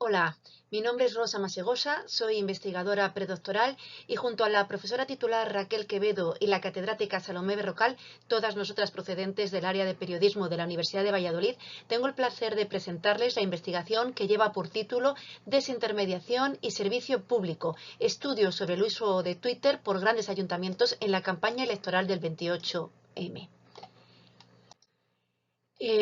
Hola, mi nombre es Rosa Masegosa, soy investigadora predoctoral y junto a la profesora titular Raquel Quevedo y la catedrática Salomé Berrocal, todas nosotras procedentes del área de periodismo de la Universidad de Valladolid, tengo el placer de presentarles la investigación que lleva por título Desintermediación y servicio público, estudios sobre el uso de Twitter por grandes ayuntamientos en la campaña electoral del 28M.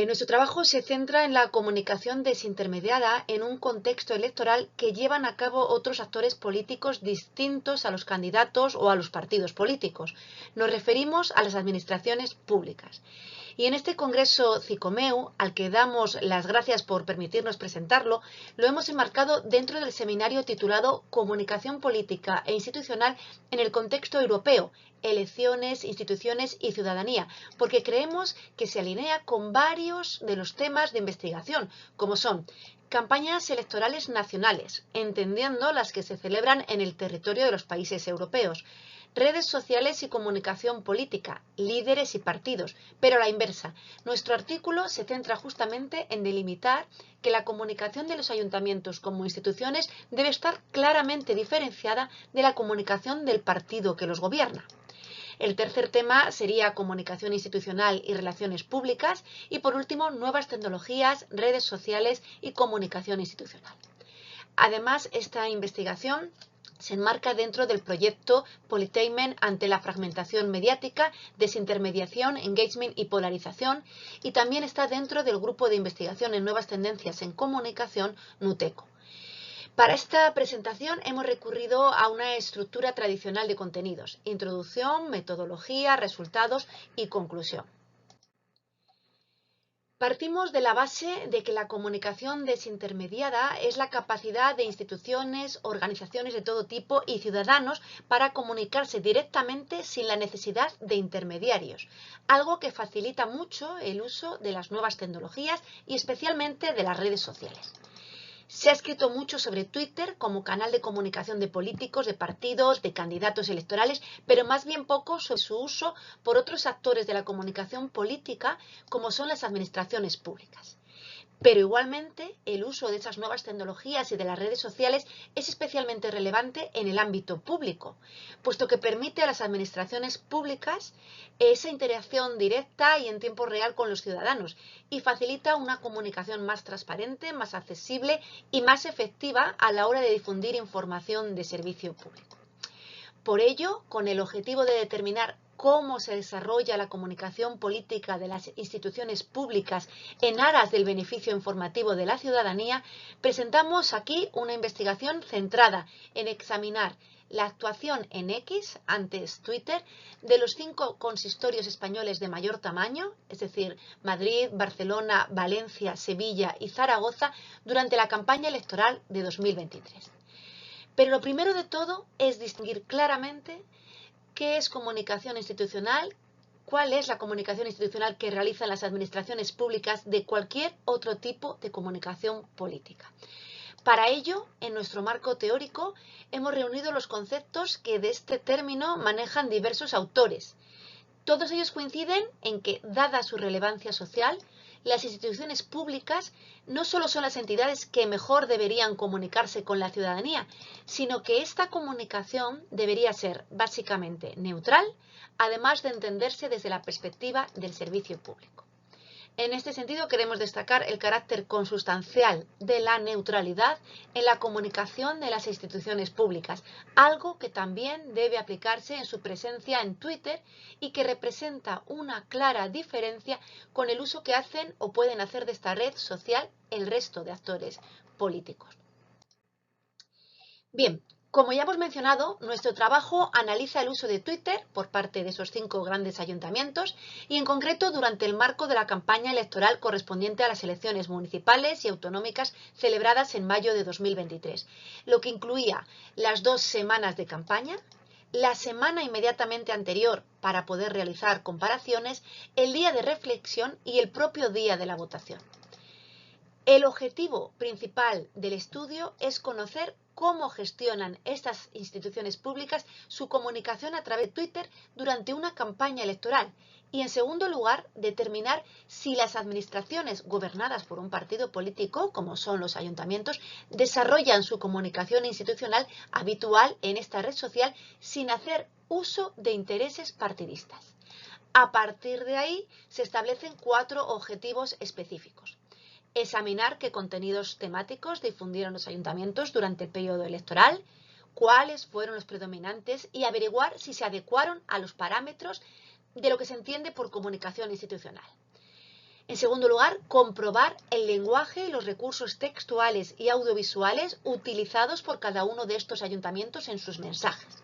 Nuestro trabajo se centra en la comunicación desintermediada en un contexto electoral que llevan a cabo otros actores políticos distintos a los candidatos o a los partidos políticos. Nos referimos a las administraciones públicas. Y en este congreso CICOMEU, al que damos las gracias por permitirnos presentarlo, lo hemos enmarcado dentro del seminario titulado Comunicación política e institucional en el contexto europeo, elecciones, instituciones y ciudadanía, porque creemos que se alinea con varios de los temas de investigación, como son campañas electorales nacionales, entendiendo las que se celebran en el territorio de los países europeos, redes sociales y comunicación política, líderes y partidos, pero a la inversa. Nuestro artículo se centra justamente en delimitar que la comunicación de los ayuntamientos como instituciones debe estar claramente diferenciada de la comunicación del partido que los gobierna. El tercer tema sería comunicación institucional y relaciones públicas y por último nuevas tecnologías, redes sociales y comunicación institucional. Además, esta investigación se enmarca dentro del proyecto Politainment ante la fragmentación mediática, desintermediación, engagement y polarización, y también está dentro del grupo de investigación en nuevas tendencias en comunicación, NUTECO. Para esta presentación hemos recurrido a una estructura tradicional de contenidos: introducción, metodología, resultados y conclusión. Partimos de la base de que la comunicación desintermediada es la capacidad de instituciones, organizaciones de todo tipo y ciudadanos para comunicarse directamente sin la necesidad de intermediarios, algo que facilita mucho el uso de las nuevas tecnologías y especialmente de las redes sociales. Se ha escrito mucho sobre Twitter como canal de comunicación de políticos, de partidos, de candidatos electorales, pero más bien poco sobre su uso por otros actores de la comunicación política, como son las administraciones públicas. Pero igualmente, el uso de esas nuevas tecnologías y de las redes sociales es especialmente relevante en el ámbito público, puesto que permite a las administraciones públicas esa interacción directa y en tiempo real con los ciudadanos y facilita una comunicación más transparente, más accesible y más efectiva a la hora de difundir información de servicio público. Por ello, con el objetivo de determinar cómo se desarrolla la comunicación política de las instituciones públicas en aras del beneficio informativo de la ciudadanía, presentamos aquí una investigación centrada en examinar la actuación en X, antes Twitter, de los 5 consistorios españoles de mayor tamaño, es decir, Madrid, Barcelona, Valencia, Sevilla y Zaragoza, durante la campaña electoral de 2023. Pero lo primero de todo es distinguir claramente qué es comunicación institucional, cuál es la comunicación institucional que realizan las administraciones públicas de cualquier otro tipo de comunicación política. Para ello, en nuestro marco teórico, hemos reunido los conceptos que de este término manejan diversos autores. Todos ellos coinciden en que, dada su relevancia social, las instituciones públicas no solo son las entidades que mejor deberían comunicarse con la ciudadanía, sino que esta comunicación debería ser básicamente neutral, además de entenderse desde la perspectiva del servicio público. En este sentido, queremos destacar el carácter consustancial de la neutralidad en la comunicación de las instituciones públicas, algo que también debe aplicarse en su presencia en Twitter y que representa una clara diferencia con el uso que hacen o pueden hacer de esta red social el resto de actores políticos. Bien, como ya hemos mencionado, nuestro trabajo analiza el uso de Twitter por parte de esos 5 grandes ayuntamientos y en concreto durante el marco de la campaña electoral correspondiente a las elecciones municipales y autonómicas celebradas en mayo de 2023, lo que incluía las 2 semanas de campaña, la semana inmediatamente anterior para poder realizar comparaciones, el día de reflexión y el propio día de la votación. El objetivo principal del estudio es conocer cómo gestionan estas instituciones públicas su comunicación a través de Twitter durante una campaña electoral Y en segundo lugar, determinar si las administraciones gobernadas por un partido político, como son los ayuntamientos, desarrollan su comunicación institucional habitual en esta red social sin hacer uso de intereses partidistas. A partir de ahí se establecen 4 objetivos específicos. Examinar qué contenidos temáticos difundieron los ayuntamientos durante el periodo electoral, cuáles fueron los predominantes y averiguar si se adecuaron a los parámetros de lo que se entiende por comunicación institucional. En segundo lugar, comprobar el lenguaje y los recursos textuales y audiovisuales utilizados por cada uno de estos ayuntamientos en sus mensajes.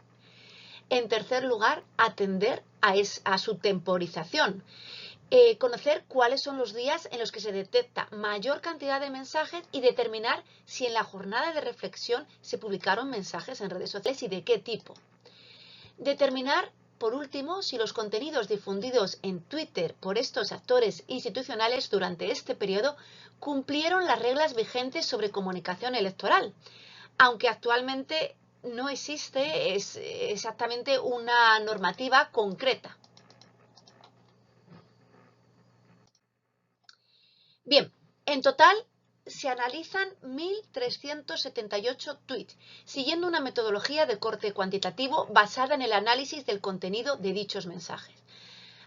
En tercer lugar, atender a su temporización. Conocer cuáles son los días en los que se detecta mayor cantidad de mensajes y determinar si en la jornada de reflexión se publicaron mensajes en redes sociales y de qué tipo. Determinar, por último, si los contenidos difundidos en Twitter por estos actores institucionales durante este periodo cumplieron las reglas vigentes sobre comunicación electoral, aunque actualmente no existe exactamente una normativa concreta. Bien, en total se analizan 1.378 tweets, siguiendo una metodología de corte cuantitativo basada en el análisis del contenido de dichos mensajes.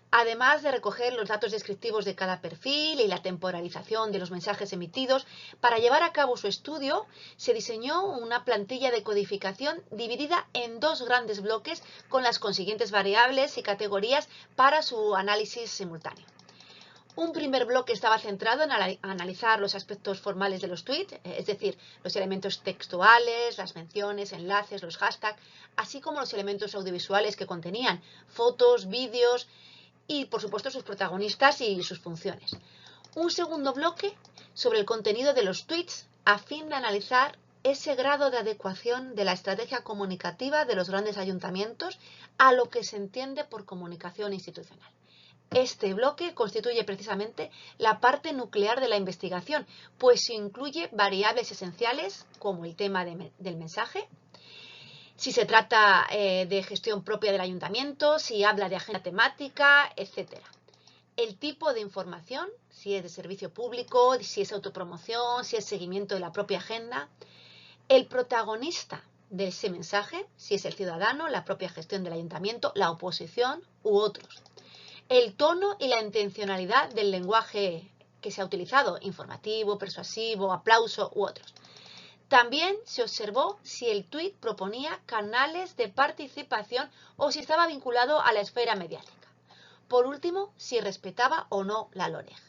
Además de recoger los datos descriptivos de cada perfil y la temporalización de los mensajes emitidos, para llevar a cabo su estudio se diseñó una plantilla de codificación dividida en 2 grandes bloques con las consiguientes variables y categorías para su análisis simultáneo. Un primer bloque estaba centrado en analizar los aspectos formales de los tweets, es decir, los elementos textuales, las menciones, enlaces, los hashtags, así como los elementos audiovisuales que contenían, fotos, vídeos y, por supuesto, sus protagonistas y sus funciones. Un segundo bloque sobre el contenido de los tweets a fin de analizar ese grado de adecuación de la estrategia comunicativa de los grandes ayuntamientos a lo que se entiende por comunicación institucional. Este bloque constituye precisamente la parte nuclear de la investigación, pues incluye variables esenciales como el tema del mensaje, si se trata de gestión propia del ayuntamiento, si habla de agenda temática, etc. El tipo de información, si es de servicio público, si es autopromoción, si es seguimiento de la propia agenda. El protagonista de ese mensaje, si es el ciudadano, la propia gestión del ayuntamiento, la oposición u otros. El tono y la intencionalidad del lenguaje que se ha utilizado, informativo, persuasivo, aplauso u otros. También se observó si el tuit proponía canales de participación o si estaba vinculado a la esfera mediática. Por último, si respetaba o no la LOREG.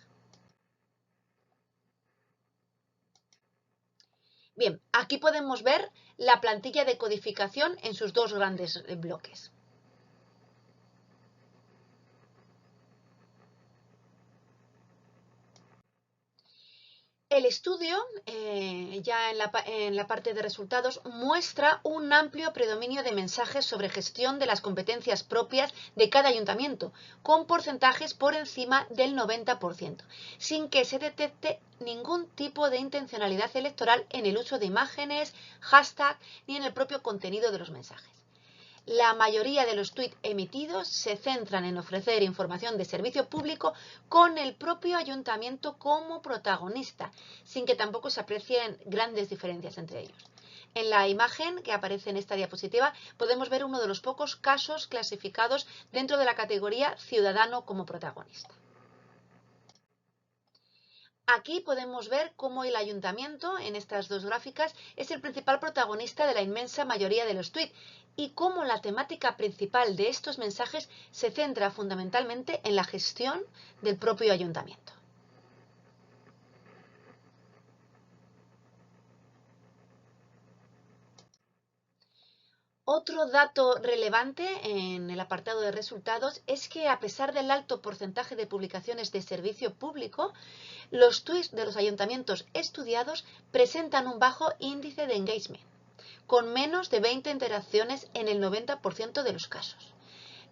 Bien, aquí podemos ver la plantilla de codificación en sus 2 grandes bloques. El estudio, ya en la parte de resultados, muestra un amplio predominio de mensajes sobre gestión de las competencias propias de cada ayuntamiento, con porcentajes por encima del 90%, sin que se detecte ningún tipo de intencionalidad electoral en el uso de imágenes, hashtag ni en el propio contenido de los mensajes. La mayoría de los tweets emitidos se centran en ofrecer información de servicio público con el propio ayuntamiento como protagonista, sin que tampoco se aprecien grandes diferencias entre ellos. En la imagen que aparece en esta diapositiva podemos ver uno de los pocos casos clasificados dentro de la categoría ciudadano como protagonista. Aquí podemos ver cómo el ayuntamiento, en estas 2 gráficas, es el principal protagonista de la inmensa mayoría de los tweets y cómo la temática principal de estos mensajes se centra fundamentalmente en la gestión del propio ayuntamiento. Otro dato relevante en el apartado de resultados es que, a pesar del alto porcentaje de publicaciones de servicio público, los tweets de los ayuntamientos estudiados presentan un bajo índice de engagement, con menos de 20 interacciones en el 90% de los casos.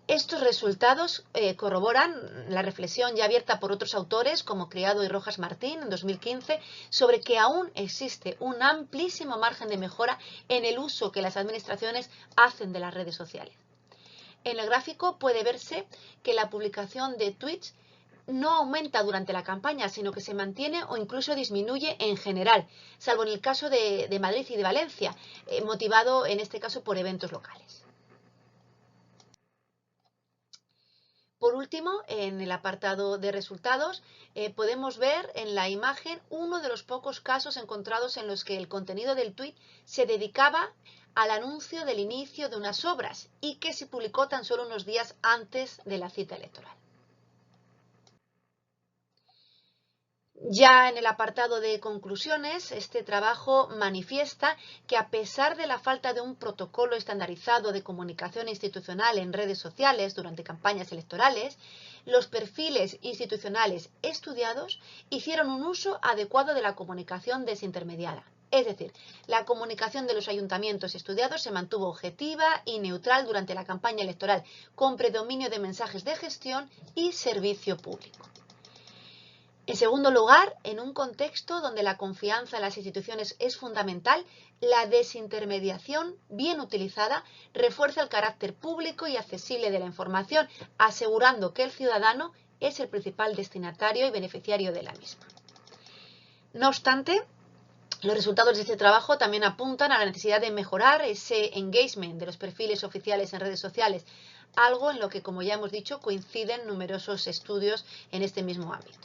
Estos resultados corroboran la reflexión ya abierta por otros autores como Criado y Rojas Martín en 2015 sobre que aún existe un amplísimo margen de mejora en el uso que las administraciones hacen de las redes sociales. En el gráfico puede verse que la publicación de tweets no aumenta durante la campaña, sino que se mantiene o incluso disminuye en general, salvo en el caso de Madrid y de Valencia, motivado en este caso por eventos locales. Por último, en el apartado de resultados, podemos ver en la imagen uno de los pocos casos encontrados en los que el contenido del tuit se dedicaba al anuncio del inicio de unas obras y que se publicó tan solo unos días antes de la cita electoral. Ya en el apartado de conclusiones, este trabajo manifiesta que a pesar de la falta de un protocolo estandarizado de comunicación institucional en redes sociales durante campañas electorales, los perfiles institucionales estudiados hicieron un uso adecuado de la comunicación desintermediada. Es decir, la comunicación de los ayuntamientos estudiados se mantuvo objetiva y neutral durante la campaña electoral, con predominio de mensajes de gestión y servicio público. En segundo lugar, en un contexto donde la confianza en las instituciones es fundamental, la desintermediación, bien utilizada, refuerza el carácter público y accesible de la información, asegurando que el ciudadano es el principal destinatario y beneficiario de la misma. No obstante, los resultados de este trabajo también apuntan a la necesidad de mejorar ese engagement de los perfiles oficiales en redes sociales, algo en lo que, como ya hemos dicho, coinciden numerosos estudios en este mismo ámbito.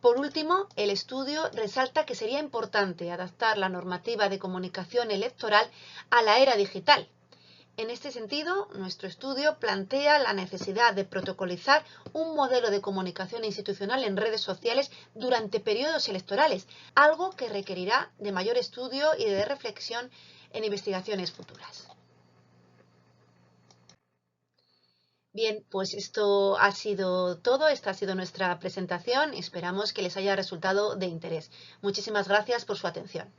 Por último, el estudio resalta que sería importante adaptar la normativa de comunicación electoral a la era digital. En este sentido, nuestro estudio plantea la necesidad de protocolizar un modelo de comunicación institucional en redes sociales durante periodos electorales, algo que requerirá de mayor estudio y de reflexión en investigaciones futuras. Bien, pues esto ha sido todo, esta ha sido nuestra presentación y esperamos que les haya resultado de interés. Muchísimas gracias por su atención.